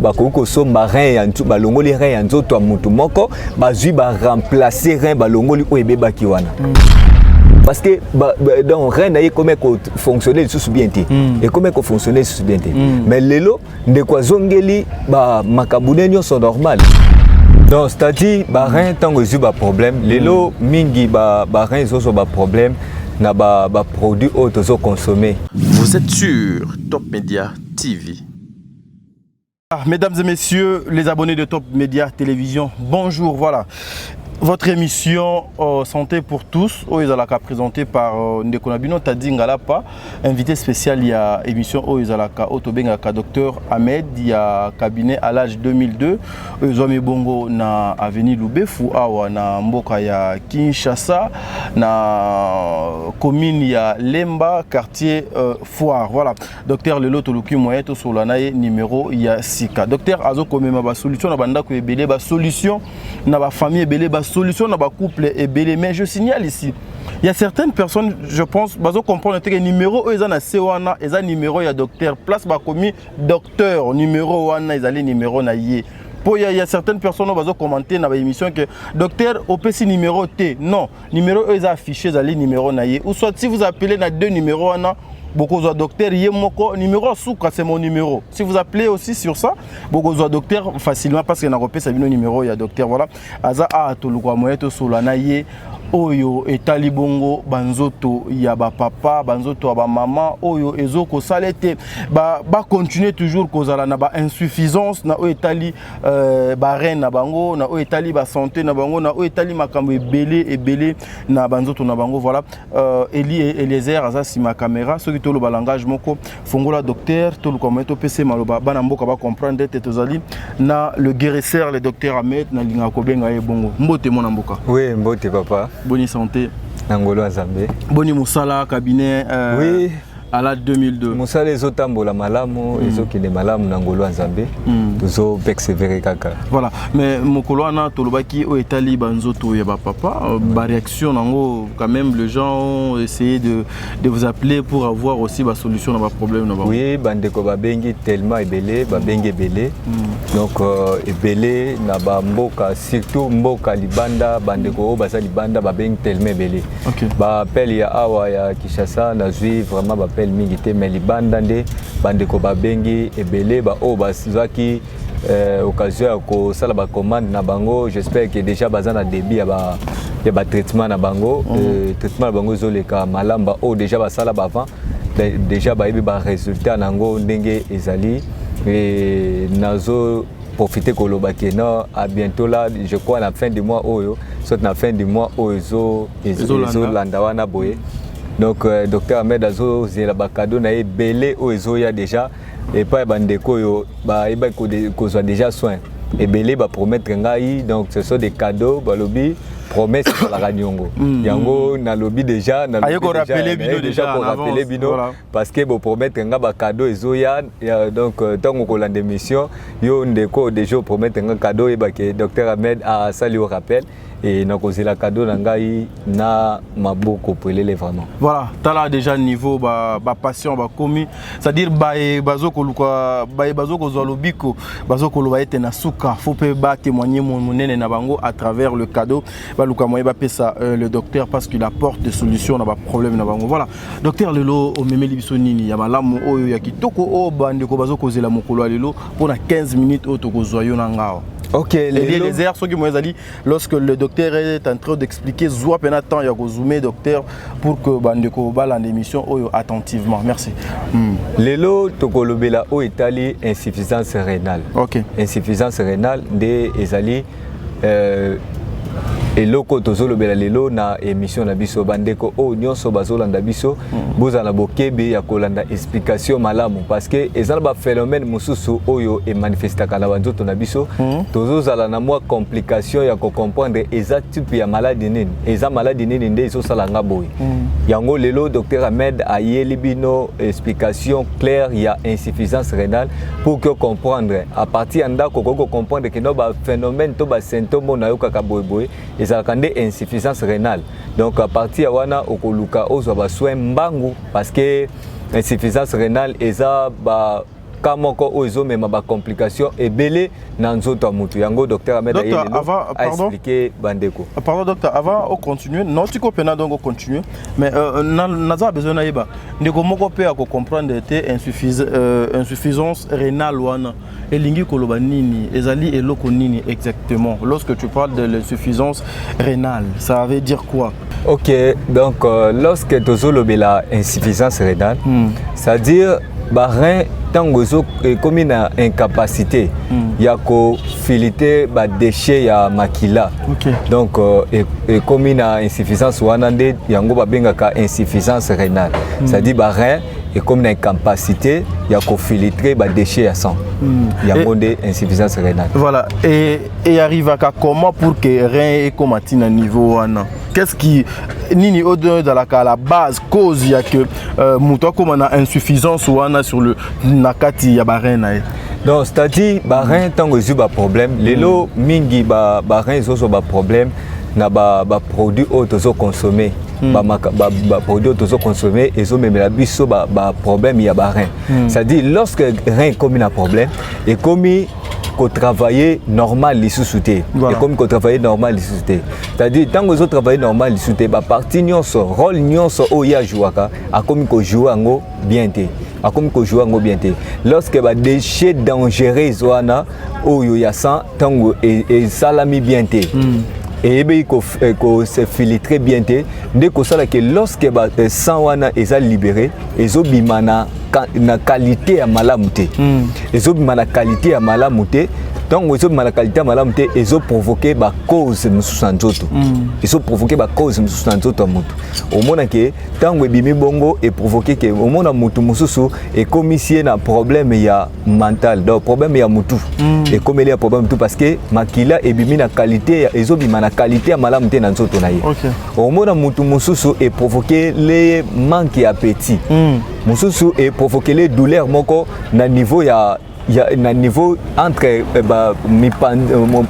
bakoko somba rein ya ntu balongoli rein ya nzoto mutu moko bazui ba remplacer rein balongoli o ebebaki wana. Parce que donc rien n'a comment fonctionner sous bien et comment fonctionner sous bien mais lelo de quoi zongeli ba makabunenyo sont normal donc c'est-à-dire ba rien tant que ba problème lelo mingi ba rien zo ba problème na ba produit auto consommer. Vous êtes sur Top Média TV. Mesdames et messieurs, les abonnés de Top Média Télévision, bonjour, voilà. Votre émission Santé pour tous, Oyezalaka présentée par Ndekonabino Tadi Ngalapa, invité spécial il y a émission Oyezalaka Otobengaka Docteur Ahmed, il y a cabinet à l'âge 2002, Oyezwami Bongo na avenue Lubefu awa na mboka ya Kinshasa, na commune ya Lemba, quartier Foire. Voilà, Docteur Lelo Toluki Moyeto Solanaye numéro ya Sika. Docteur Azo Komema ba solution na banda ko ebele ba solution na ba famille ebele ba solution dans le couple est belle, mais je signale ici, il y a certaines personnes, je pense, bazo comprendre que numéro ils ont assez wana, ils ont numéro il y a docteur, place ba commis docteur numéro wana, ils ont numéro na yé. Pour il y a certaines personnes qui ont commenté dans l'émission que docteur OPC numéro T, non, numéro ils ont affiché ils ont numéro na yé. Ou soit si vous appelez na deux numéros wana. Beaucoup de docteurs, numéro Souka, c'est mon numéro. Si vous appelez aussi sur ça, beaucoup de docteurs facilement parce qu'il y a un numéro, il y a docteur. Voilà. Aza a tolukwa moyeto solanaye oyo etali bongo banzoto ya ba papa, banzoto ya ba maman oyo ezoko salete ba continuer toujours kozala na ba insuffisance na o etali ba reine na bango na o etali ba santé na bango na o etali makambo ebele na banzoto na bango. Voilà. Eli Eliezer aza si ma caméra ce qui le langage moko fongola docteur tout le commento PC maloba bana mboka ba comprendre tete tozali na le guérisseur le docteur Ahmed na linga ko benga e bongo mbote mona mboka. Oui, mbote papa. Bonne santé. Nangolo Nzambe. Boni musala cabinet oui. À la 2002. Musala ezotambola malamu ezokende malamu Nangolo Nzambe. Tozo persévérer kaka. Voilà, mais mokolwana tolobaki o etali banzoto ya ba papa ba réaction nango quand même les gens ont essayé de vous appeler pour avoir aussi ba solution na ba problème na ba. Oui, bandeko ba bengi tellement ebele, ba bengi ebele. Donc ebele na ba mboka surtout mboka libanda bandeko o basa libanda ba bengi tellement ebele. Okay. Ba appel ya awa ya Kinshasa na zui vraiment ba appel mingi te mais libanda nde bandeko ba bengi ebele ba o basaki occasion ya kosala ba commande na bango. J'espère que déjà bazana débit ya ba traitement na bango traitement na bango zoleka malamba o déjà basala ba avant déjà ba yebi ba résultat nango ndenge ezali et nazo profiter koloba ke non à bientôt là je crois à la fin du mois oyo soit na fin du mois oyo ezo landa wana boye. Donc docteur Ahmed azo zela ba cadeau na ebele oyo ya déjà et pas bandeko yo ba iba ko soit déjà soin et belé ba promettre ngai donc ce sont des cadeaux ba lobby promesse pour la ranyongo yango na lobby déjà na lobby rappeler bino déjà pour rappeler bino parce que bo promettre nga ba cadeau ezoya donc tant ko lande mission yo ndeko déjà promettre nga cadeau et ba que docteur Ahmed a sali au rappel et na kozela cadeau na ngai na maboko pelele vraiment. Voilà, tala déjà niveau ba patient ba komi, c'est-à-dire bazo koluka bazo ko zolobiko bazo koluba ete na suka, faut pe ba témoigner mon monene na bango à travers le cadeau ba luka moye ba pesa le docteur parce qu'il apporte des solutions na ba problème na bango. Voilà, docteur lelo o memeli biso nini ya malamu oyo ya kitoko o bande ko bazo kozela mokolo lelo pour na 15 minutes o to ko zoyo na ngao. Ok, les airs sont qui m'ont dit lorsque le docteur est en train d'expliquer zoua penatant ya ko zoomer docteur pour que bande ko bala l'émission attentivement. Merci. Lelo to ko lobela o etali insuffisance rénale. OK. Insuffisance rénale de ezali eloko tozolobela lelo na émission na biso bandeko o nyonso bazolanda biso bozala bokebe ya kolanda explication malamu parce que ezala ba phénomène mususu oyo e manifestaka na banzoto na biso tozozala na mwa complication ya ko comprendre eza type ya maladie nini eza maladie nini nde ezosala nga boy yango lelo docteur Ahmed a yeli bino explication claire ya insuffisance rénale pour que comprendre à partir ndako ko comprendre que no ba phénomène to ba symptôme na yo kaka boy boy ezalaka nde insuffisance rénale. Donc à partir wana okoluka ozwa ba soin mbangu parce que insuffisance rénale eza ba kamoko ozo même ba complication et belé na nzoto mutu yango docteur Ahmed Ayele a expliqué bandeko. Pardon docteur, avant on continue, non tu comprends donc on continue, mais naza besoin na yeba ndeko moko pe ako comprendre te insuffisance rénale wana elingi koloba nini ezali eloko nini exactement lorsque tu parles de l'insuffisance rénale, ça veut dire quoi? OK, donc lorsque tozolobela insuffisance rénale, c'est-à-dire ba rein tangozo comme une incapacité ya ko filiter ba déchets ya makila. Donc et comme une insuffisance wanande yango ba bengaka insuffisance rénale. C'est-à-dire ba rein et comme une incapacité ya ko filtrer ba déchets à sang. Yango de insuffisance rénale. Voilà, et arrive à comment pour que rein et comme à niveau wana. Qu'est-ce qui nini au-delà de la base cause il y a que muto comme on a insuffisance ou on a sur le nakati ya barena. Donc c'est-à-dire barin tant que ba problème lelo mingi barin zo ba problème na ba produit auto consommer ba produit auto consommer et zo même la biso ba problème ya barin. C'est-à-dire lorsque rein comme un problème et comme qu'on travailler normal les sous-soutés et comme qu'on travailler normal les sous-soutés, c'est-à-dire tant que vous travaillez normal les sous-soutés ba partie nyonso rôle nyonso oya jouaka a comme ko jouer ngo bien té a comme ko jouer ngo bien té lorsque ba déchets dangereux zoana oyo ya sang tango et salami bien té et ko se filtrer bien té dès que ça que lorsque ba sang wana eza libéré ezobimana na qualité ya malamu te ezobimana qualité ya malamu te donc ezobimana qualité ya malamu te ezoprovoquer ba cause mususu nzoto ezoprovoquer ba cause mususu nzoto mutu omona ke tango ebimi bongo et provoquer ke omona mutu mususu et komisie na problème ya mental donc problème ya mutu et comme il y a problème tout parce que makila ebimi na qualité ezobimana qualité ya malamu te na nzoto na ye omona mutu mususu et provoquer les manque d'appétit mususu et provoquer les douleurs moko na niveau ya na niveau entre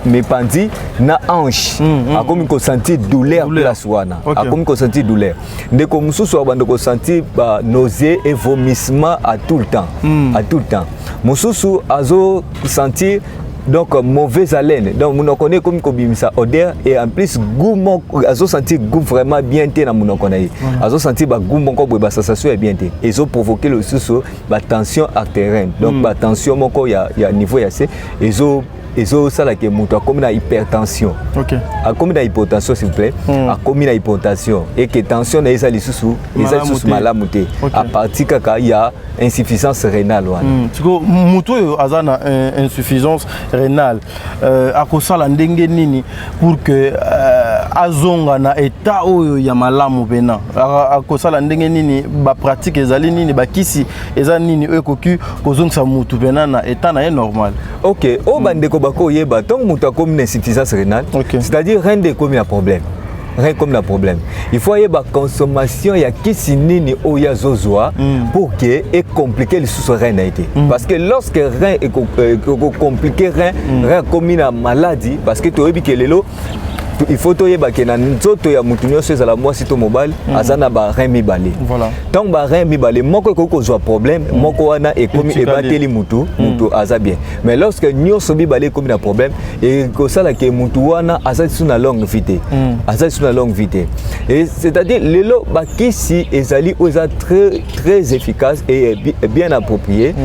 mipandi na hanche akomi ko sentir douleur place wana akomi ko sentir douleur ndeko mususu abando ko sentir nausée et vomissement à tout le temps mususu azo sentir donc mauvaise haleine donc on connaît comme kobimisa odeur et en plus goût azo sentir goût vraiment bien té na mon connaît azo sentir ba goût moko ba sensation est bien té et zo provoquer le sous ba tension artérielle donc ba tension moko ya niveau ya c'est et zo ça là que muto comme na hypertension a comme na hypotension s'il vous plaît a comme na hypotension et que tension na eza lisusu eza sous malamu té à partir kaka ya insuffisance rénale wana tiko muto azana insuffisance rénale akosala ndenge nini pour que azonga na état oyo ya malamu bena akosala ndenge nini ba pratique ezali nini ba kisi eza nini ekoki kozongisa mutu bena na état na normal. OK o bandeko bako yeba tant mutu comme une insuffisance rénale c'est-à-dire rien de comme un problème. Rien comme le problème. Il faut y avoir consommation il y a kisi nini oya zozwa pour que et compliquer le sous-rein été. Parce que lorsque rien est compliqué rien comme une maladie parce que tu as vu que lelo il faut toyer ba kena nzoto ya mutu nyonso ezala mwasi to mobile azana ba rein mibale. Voilà. Donc ba rein mibale moko ko zo problème moko wana ekomi ebateli mutu aza bien. Mais lorsque nyonso mibale ekomi na problème et ko sala ke mutu wana aza sur na longue vitesse. Aza sur na longue vitesse. Et c'est-à-dire lelo ba kisi ezali oza très efficace et bien approprié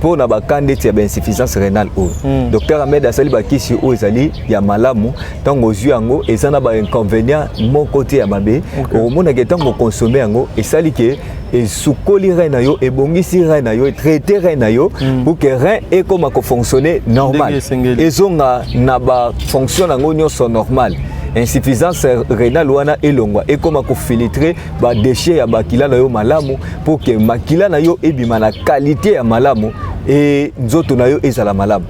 pour na ba kandeti ya insuffisance rénale o. Docteur Ahmed asali ba kisi o ezali ya malamu tant aux yeux et ça n'a pas inconvénient mon côté à mabe au monde que tant qu'on consomme yango et ça li que et soukoli rein yo et bongisi rein yo et traiter rein yo pour que rein et comme à fonctionner normal et zonga na ba fonctionne yango nyonso normal. Insuffisance rénale wana elongwa et comme à filtrer ba déchets ya bakila na yo malamu pour que makila na yo ebima na qualité ya malamu et nzoto na yo ezala malamu.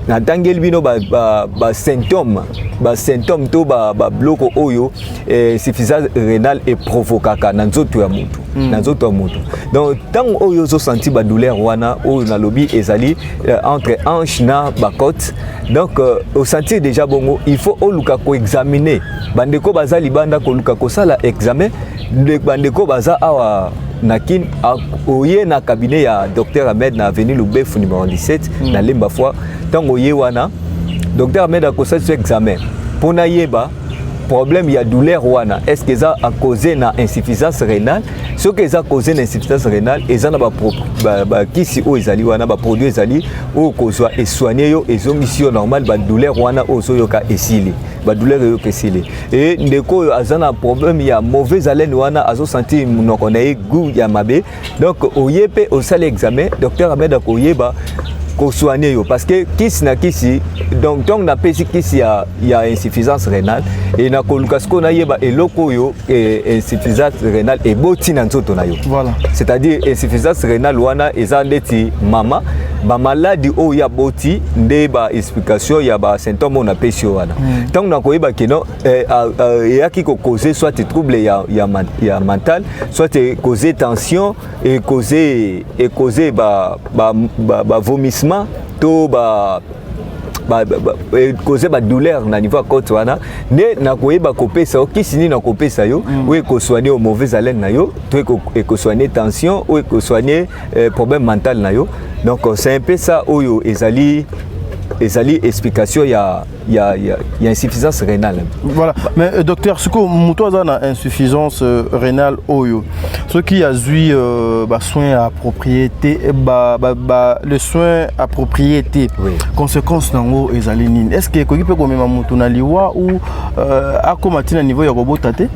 Na tangel bino ba symptôme to ba bloko oyo insuffisance rénale et provokaka na nzoto ya mutu na nzoto ya mutu. Donc tant oyo zo senti ba douleur wana oyo na lobi ezali entre hanche na ba côte. Donc au sentir déjà bongo il faut oluka ko examiner bandeko baza libanda ko luka ko sala examen bandeko baza awa nakin oye na cabinet ya docteur Ahmed na avenue Lubefu numéro 17 na lemba fois tango oye wana docteur Ahmed a constate examen pour na yeba problème il y a douleur wana est-ce que ça a causé na insuffisance rénale ce que ça a causé na insuffisance rénale et ça na ba kisi o ezali wana ba produit ezali o kozwa et soigner yo ezongisio normal ba douleur wana o so yoka esili ba douleur yo kesili et ndeko azana problème il y a mauvaise haleine wana azo sentir monoko na goût ya mabe donc oyepe au sale examen docteur Ahmed akoyeba ko soigner yo parce que kisi na kisi donc tant na pesi kisi ya insuffisance rénale et na kolukasko na yeba eloko yo insuffisance rénale et boti na nzoto na yo voilà c'est-à-dire insuffisance rénale wana eza ndeti mama ba maladie o ya boti nde ba explication ya ba symptôme on pesi wana tant na koyeba kino yaki ko causer soit trouble ya mental soit causer tension et causer ba vomissement to causer ba douleur na niveau côte wana ne na koyeba kopesa okisi ni na kopesa yo ou ko soigner au mauvaise haleine na yo to ko soigner tension ou ko soigner problème mental na yo donc c'est un peu ça oyo ezali explication ya insuffisance rénale. Voilà. Mais docteur, ce que muto na insuffisance rénale oyo, ce qui a eu soins appropriés, le soin approprié, conséquences nango ezali nini. Est-ce que ko peut ko mema muto na liwa ou akomati na niveau ya robotate?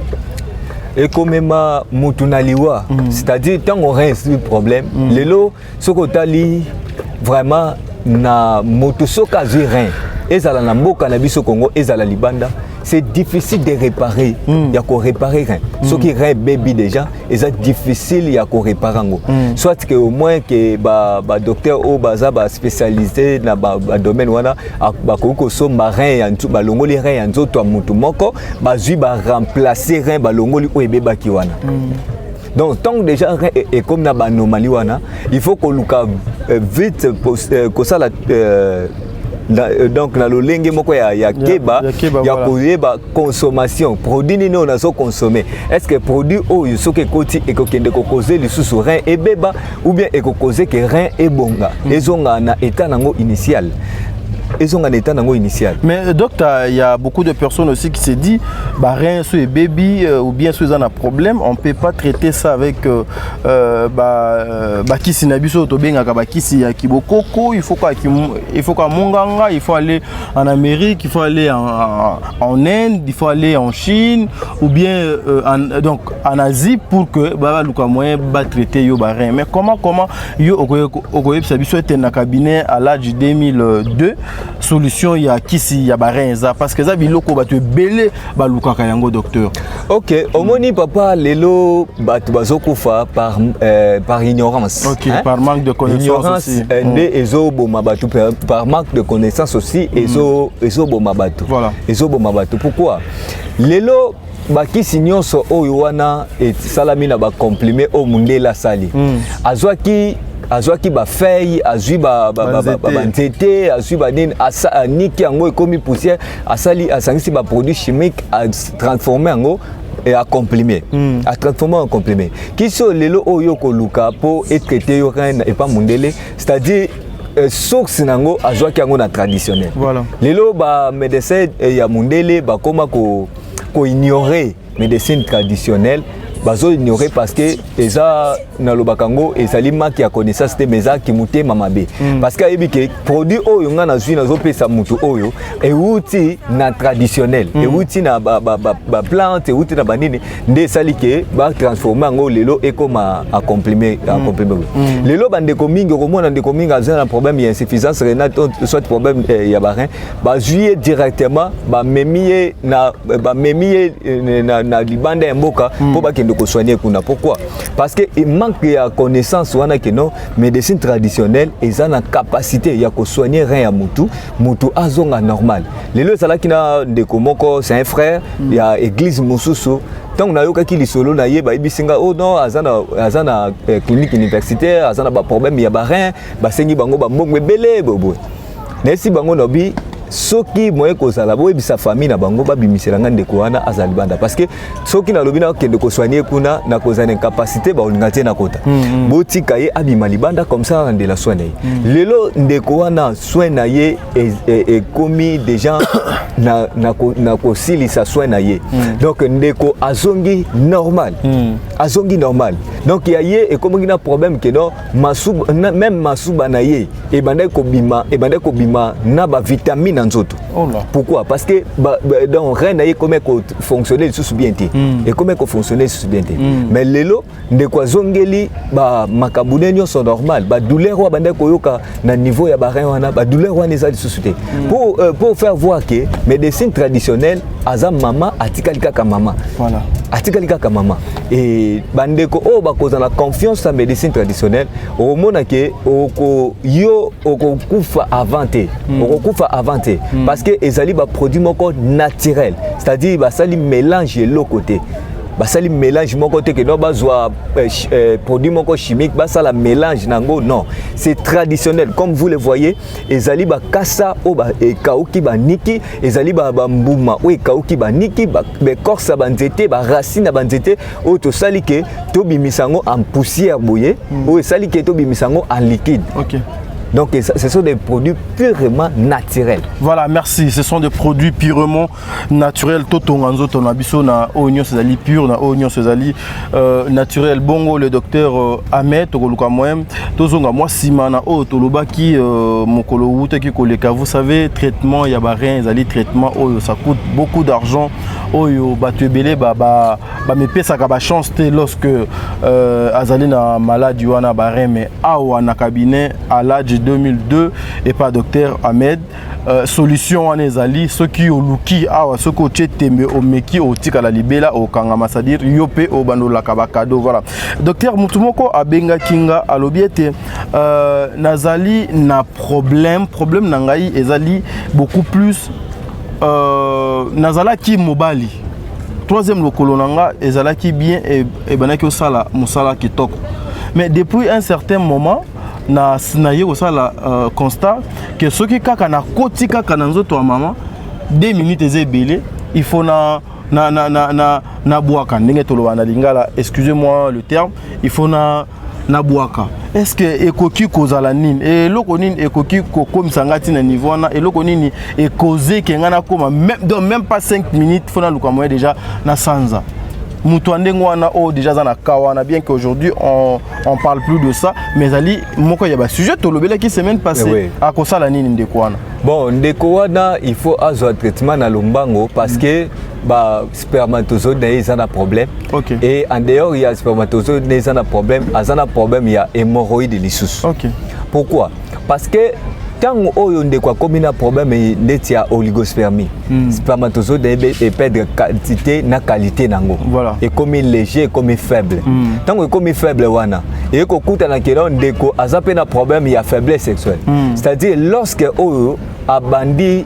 Et comme ma mutunaliwa, c'est-à-dire tant on reste le problème, lelo soko tali vraiment na moto soka rien ezala na mboka na biso Congo ezala libanda c'est difficile de réparer ya ko réparer rien ce qui rien baby déjà c'est difficile ya ko réparer ngo soit que au moins que ba docteur o baza ba spécialisé na ba domaine wana ba ko somba rien ya ntu ba longoli rien ya nzoto mutu moko ba zui ba remplacer rien ba longoli o ebeba ki wana. Donc tant que déjà est comme na anomalie wana, il faut qu'on luka vite que ça la donc na lolenge moko ya keba ya koyeba consommation produit ni on a so consommer est-ce que produit oyo soke koti e ko kende ko causer le sous rein et beba ou bien e ko causer que rein et bonga ezonga na état nango initial. Mais docteur, il y a beaucoup de personnes aussi qui se disent bah rien sur les bébés ou bien sur un problème, on peut pas traiter ça avec kisi nabiso to benga ka kisi ya kibokoko, il faut qu'à Monganga, il faut aller en Amérique, il faut aller en Inde, il faut aller en Chine ou bien en Asie pour que bah luka moyen ba traiter yo ba rien. Mais comment yo okoye biso était na cabinet à l'âge de 2002 solution ya kisi ya barenza parce que ça biloko ba te belé ba lukaka yango docteur. OK, omoni papa lelo batu bazokufa par ignorance. OK, hein? Par manque de connaissance ignorance aussi. Ezo boma batu par manque de connaissance aussi ezo boma batu. Voilà. Ezo boma batu. Pourquoi? Lelo bakisi nyonso oyo wana et salami na ba comprimé o mundela sali. Azwaki ba feuille azwi ba nzete azwi ba nini niki yango ekomi poussière asangisi ba produit chimique a transformer yango et à comprimer à transformer en comprimé kiso lelo oyo koluka po traiter yo rein et pas mundele c'est-à-dire source nango azwaki yango na traditionnel. Voilà. Lelo ba médecin ya mundele ba koma ko ignorer médecine traditionnelle bazo ignorer parce que eza na lobakango ezali maki ya connaissance te meza ki muté mamabe parce que ayebi ke produit oyo nga na zui na zo pesa mutu oyo e wuti na traditionnel e wuti na ba plante e wuti na banini nde sali ke ba transformer ngo lelo ekoma a comprimer lelo bandeko mingi komona ndeko mingi azana problème ya insuffisance rénale soit problème ya barin ba juillet directement ba memie na libanda ya mboka po ba de soigner kuna. Pourquoi? Parce que il manque de connaissance wana que non médecine traditionnelle et ça na capacité ya ko soigner rien ya mutu azonga normal. Lelo sala kina de komoko c'est un frère ya église mususu donc na yoka ki lisolo na yeba ibisinga oh non azana clinique universitaire azana ba problème ya ba rein ba sengi bango ba mbongwe belé bobo. Nesi bango nobi soki moye kozala boyebisa famille na bango babimiselanga ndeko wana azali banda parce que soki nalobi na okende kosoigner kuna na kozala incapacité baolinga te na kota botika ye abima libanda comme ça ndela soin na ye lelo ndeko wana soin na ye ekomi déjà na kosilisa soin na ye donc ndeko azongi normal azongi normal donc ya ye ekomi na problème que non masuba même masuba na ye ebanda kobima na ba vitamine nzoto. Pourquoi? Parce que donc rien na ye comment fonctionner sous bien té et comment fonctionner sous bien té mais lelo ndeko azongeli ba makabune nyonso normal ba douleur wa banda koyoka na niveau ya ba rein wana ba douleur wana ezali sous té pour faire voir que médecine traditionnelle aza mama atikali kaka mama voilà atikali kaka mama et bandeko o bakoza na confiance à médecine traditionnelle au mona ke yo okokufa avanté okokufa avanté parce que ezali ba produit moko naturel c'est-à-dire ba sali mélange l'eau côté basali mélange mon côté que non bazwa produit moko chimique basala mélange nango non c'est traditionnel comme vous le voyez ezali ba kasa o ba ekauki ba niki ezali ba mbuma o ekauki ba niki ba corse ba nzete ba racine ba nzete o to sali ke to bimisango en poussière boye o sali ke to bimisango en liquide. OK. Donc ce sont des produits purement naturels. Voilà, merci. Ce sont des produits purement naturels. Totonganzo tonabiso na oignon sezali pur na oignon sezali naturel. Bongo le docteur Ahmed tokoluka moem tozonga moi simana o tolobaki mokolo wuta ki koleka. Vous savez traitement ya ba rein ezali traitement oyo ça coûte beaucoup d'argent. Oyo batubele ba me pesa ka ba chance te lorsque azali na maladie wana ba rein mais awa na cabinet à l'âge 2002 et pas docteur Ahmed solution en ezali ceux qui au luki awa ceux qui tembe au meki au tika la libela au kangama c'est-à-dire yope au bando la kabakado voilà docteur Mutumoko abenga kinga alobiete nazali na problème nangai ezali beaucoup plus nazala ki mobali troisième lokolo nanga ezala ki bien et banaki osala musala kitoko mais depuis un certain moment na sinaye osala constat que ceux qui kaka na koti kaka na nzoto wa mama 2 minutes ezebele il faut na boaka ndenge toloba na lingala excusez-moi le terme il faut na boaka est-ce que ekoki kozala nini et loko nini ekoki kokomisa ngati na niveau na et loko nini e causer ke ngana koma même pas 5 minutes faut na luka moyen déjà na sanza Moutouandeng wana o déjà dans la kawana bien qu'aujourd'hui on parle plus de ça mais ali moko ya ba sujet to lobela qui semaine passée à kosa la nini ndeko wana bon ndeko wana il faut azwa traitement na lombango parce que ba spermatozoïde ils ont un problème et en dehors il y a spermatozoïde ils ont un problème il y a hémorroïde lisusu. Pourquoi? Parce que tant oyo ndeko akomi na problème neti ya oligospermie spermatozoïde et perdre quantité na qualité nango voilà et comme léger comme faible tant comme faible wana et ko kuta na kelo ndeko azape na problème ya faiblesse sexuelle c'est-à-dire lorsque oyo abandi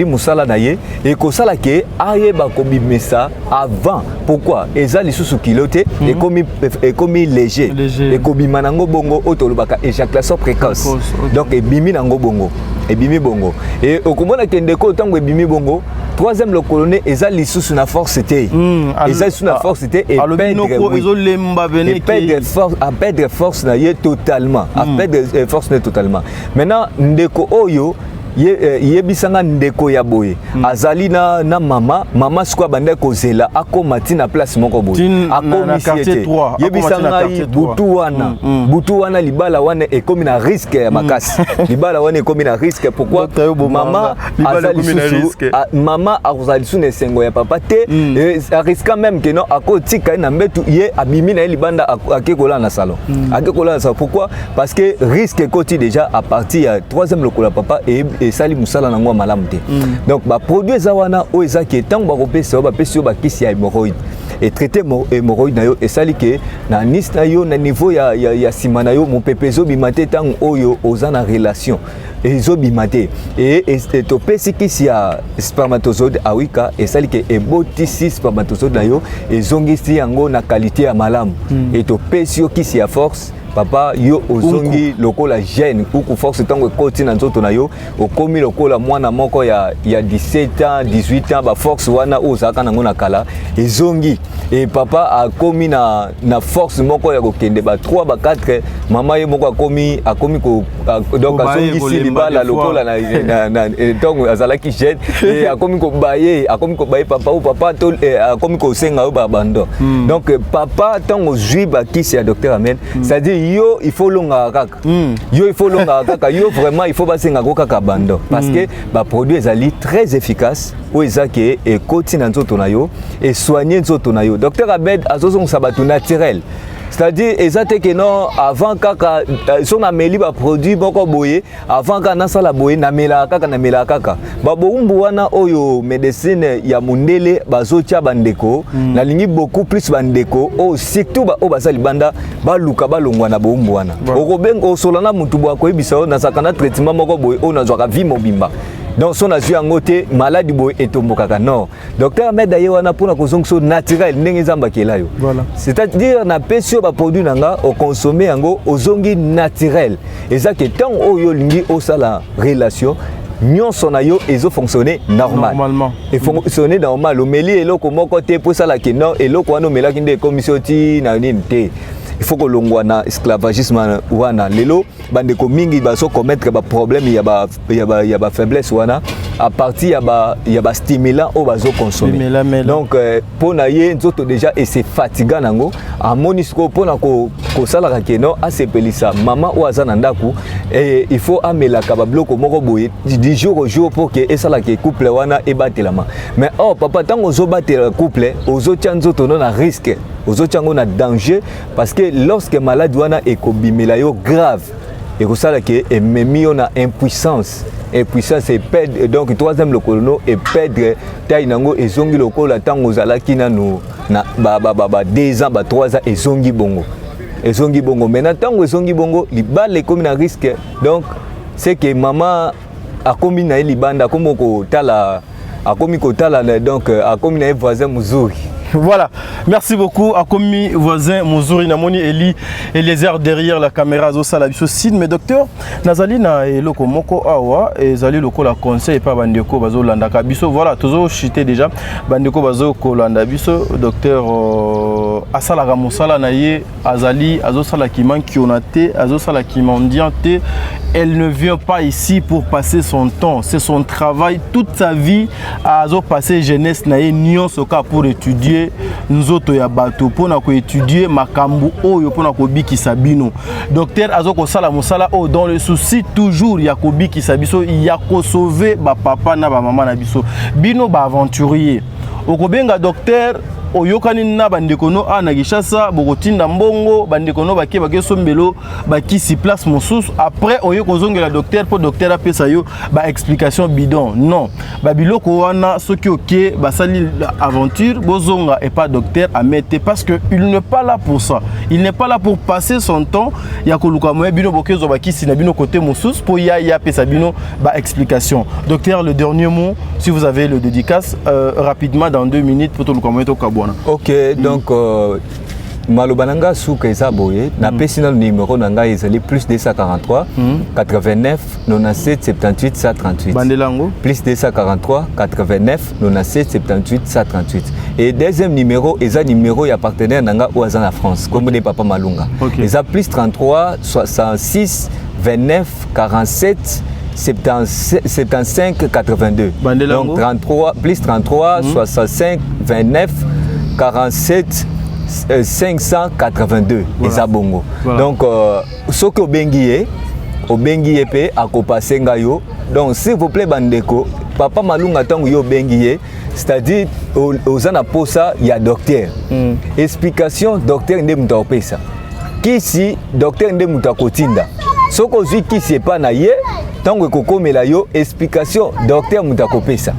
musala na ye et ko sala ke ayeba ko bimesa avant pourquoi ezali susu kilote et comme léger et ko bimanango bongo otolobaka éjaculation précoce donc ebimi nango bongo ebimi bongo et okomona ke ndeko tango ebimi bongo troisième le colonel ezali susu na force te ezali susu na force te et perdre force na ye totalement à perdre force na totalement maintenant ndeko oyo yebisanga ndeko ya boye azali na mama siko banda kozela akomati na place moko boye akomisiete yebisanga butu wana libala wana ekomi na risque ya makasi libala wana ekomi na risque pourquoi mama azali sune sengo ya papa te risque même que non akotika na mbetu ye abimi na libanda akekola na salon pourquoi parce que risque koti déjà à partir ya troisième lokola papa et sali musala na ngwa malamu te donc ba produit za wana o ezaki tango ba kopesa ba pesi ba kisi ya hémorroïde et traiter hémorroïde na yo et sali ke na nis na yo na niveau ya sima na yo mo pepezo bimate tango oyo ozana relation ezo bimate et to pesi kisi ya spermatozoïde awika et sali ke ebotisi spermatozoïde na yo ezongisi yango na qualité ya malamu et to pesi yo kisi ya force papa yo ozongi lokola jeune kuku force tango ekoti na nzoto na yo okomi lokola mwana moko ya 17 ans 18 ans ba force wana ozaka nango na kala ezongi et papa akomi na force moko ya kokende ba 3 ba 4 mama ye moko akomi ko donc azongi silibala lokola na tango azalaki jeune et akomi ko baye papa ou papa to akomi ko senga ba bando donc papa tango zui ba kisi ya docteur Amen c'est-à-dire yo il faut longa kaka yo il faut longa kaka yo vraiment il faut basenga ko kaka bando parce que ba produit ezali très efficace ou ezaki et koti na nzoto na yo et soigner nzoto na yo docteur Abed azozong sabatu naturel c'est-à-dire ezate que non avant kaka son ameli ba produit boko boye avant ka na sala boye na mela kaka ba bombu wana oyo médecine ya mundele bazotia bandeko na lingi beaucoup plus bandeko o surtout ba o basali banda ba luka ba longwa na bombu wana okobengo solana mutu bwa ko ebisa na sakana traitement moko boye o na zwaka vie mobimba. Donc son azu angote maladie boy etombokaka non docteur Ahmed d'ailleurs wana pona kozongso naturel ndenge zamba kelayo voilà c'est-à-dire na pesio ba produit nanga au consommer yango ozongi naturel ezake tant oyo lingi osala relation nyonso na yo ezo fonctionner normalement et fonctionner normal omeli eloko moko te po sala ke non eloko wana omelaki nde commission ti na nini te il faut que l'on na esclavagisme wana lelo bande ko mingi baso commettre ba problème ya ba faiblesse wana à partir ya ba stimulant au bazo consommer donc pour na ye nzoto déjà et c'est fatigant nango a monisco pour na ko sala ka keno a sepelisa maman ou azana ndaku et il faut amela ka ba bloco moko boye du jour au jour pour que et sala ke couple wana e batelama mais oh papa tango zo batela couple ozo tia nzoto na risque ozo tia ngo na danger parce que lorsque malade wana ekobimela yo grave et que ça là que memi on a impuissance et c'est perdre donc troisième le colono et perdre taille nango et zongi lokola tango zalaki nanu na ba 2 ans ba 3 ans et zongi bongo maintenant tango zongi bongo libale comme na risque donc c'est que maman a commis na libanda comme ko tala a commis ko tala donc a commis na voisin muzuri. Voilà, merci beaucoup à commis voisin Muzuri Namoni Eliezer derrière la caméra Zosala biso sid mais docteur nazali na eloko moko awa ezali loko la conseil pas bandeko bazo landa ka biso voilà tozo chité déjà bandeko bazo ko landa biso docteur asala ga mosala na ye azali azosala ki manki onate azosala ki mondiante elle ne vient pas ici pour passer son temps c'est son travail toute sa vie azo passer jeunesse na ye nyonso ka pour étudier nzoto ya bato pona ko étudier makambu oyo pona ko bikisa bino docteur azoko sala mosala o dans le souci toujours ya ko bikisa biso ya ko sauver ba papa na ba mama na biso bino ba aventurier okobenga docteur oyokani na bandeko no ana Gishasa bokotinda mbongo bandeko no bake sombelo bakisi place mosusu après oyoko zongela docteur pour docteur apesa yo ba explication bidon non ba biloko wana soki oké basali aventure bozonga et pas docteur amete parce que il n'est pas là pour ça il n'est pas là pour passer son temps ya koluka moye bino bokezo bakisi na bino côté mosusu pour ya pesa bino ba explication docteur le dernier mot si vous avez le dédicace rapidement dans 2 minutes pour tout le commenter au Kabou. Ok, donc Malobananga souka esaboye na pesi na numéro nanga ezali plus 243 89 97 78 138 Bandelango plus 243 89 97 78 138 et deuxième numéro eza numéro ya partenaire nanga oaza na France comme des papa Malunga eza plus 33 66 29 47 75 82 donc 33 plus 33 65 29 47 582 eza bongo donc soki obengi ye pe akopase ngayo donc s'il vous plaît bandeko papa Malunga tango yo obengi ye c'est-à-dire oza na posa ya docteur explication docteur nde mutu akopesa kisi docteur nde mutu akotinda soki ozwi kisi epa na ye tango ekokomela yo explication docteur mutu akopesa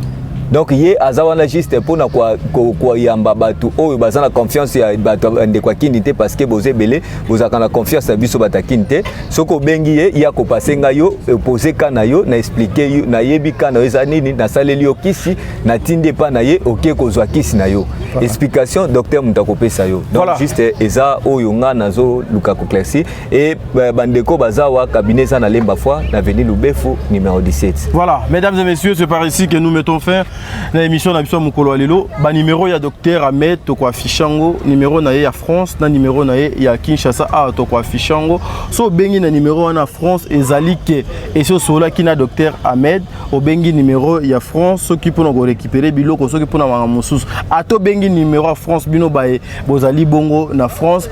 donc ye azawana juste pour na kwa yamba batu oyo bazana confiance ya batu de kwa kinité parce que boze belé bozaka na confiance na biso batakinte soko bengi ye ya ko pasenga yo poser kana yo na expliquer yo na yebi kana eza nini na saleli yo kisi na tinde pa na ye oké kozwa kisi na yo explication docteur mutakopesa yo donc juste eza oyo nga nazo luka ko classé et bandeko bazawa cabinet za na lemba fois na avenue Lubefu numéro 17. Voilà, mesdames et messieurs, c'est par ici que nous mettons fin à l'émission d'Abisson Mukolo Alelo. Ba numéro ya docteur Ahmed Toko Fichango, numéro na ya France, na numéro na ya Kinshasa a Toko Fichango. So bengi na numéro na France ezalike et so sola ki na docteur Ahmed o bengi numéro ya France so ki pona go récupérer biloko so ki pona manga mosusu. Ato bengi numéro à France bino bae bozali bongo na France.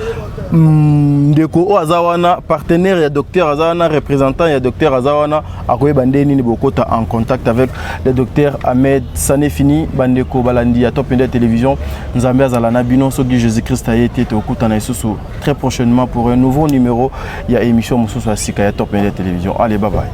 Ndeko o azawana partenaire ya docteur azawana représentant ya docteur azawana akoye bandeni ni bokota en contact avec le docteur Ahmed Sanefini bandeko balandi ya Top Media Télévision nzambe azalana bino soki Jésus-Christ a été okuta na isusu très prochainement pour un nouveau numéro ya émission mususu asika ya Top Media Télévision. Allez, bye bye.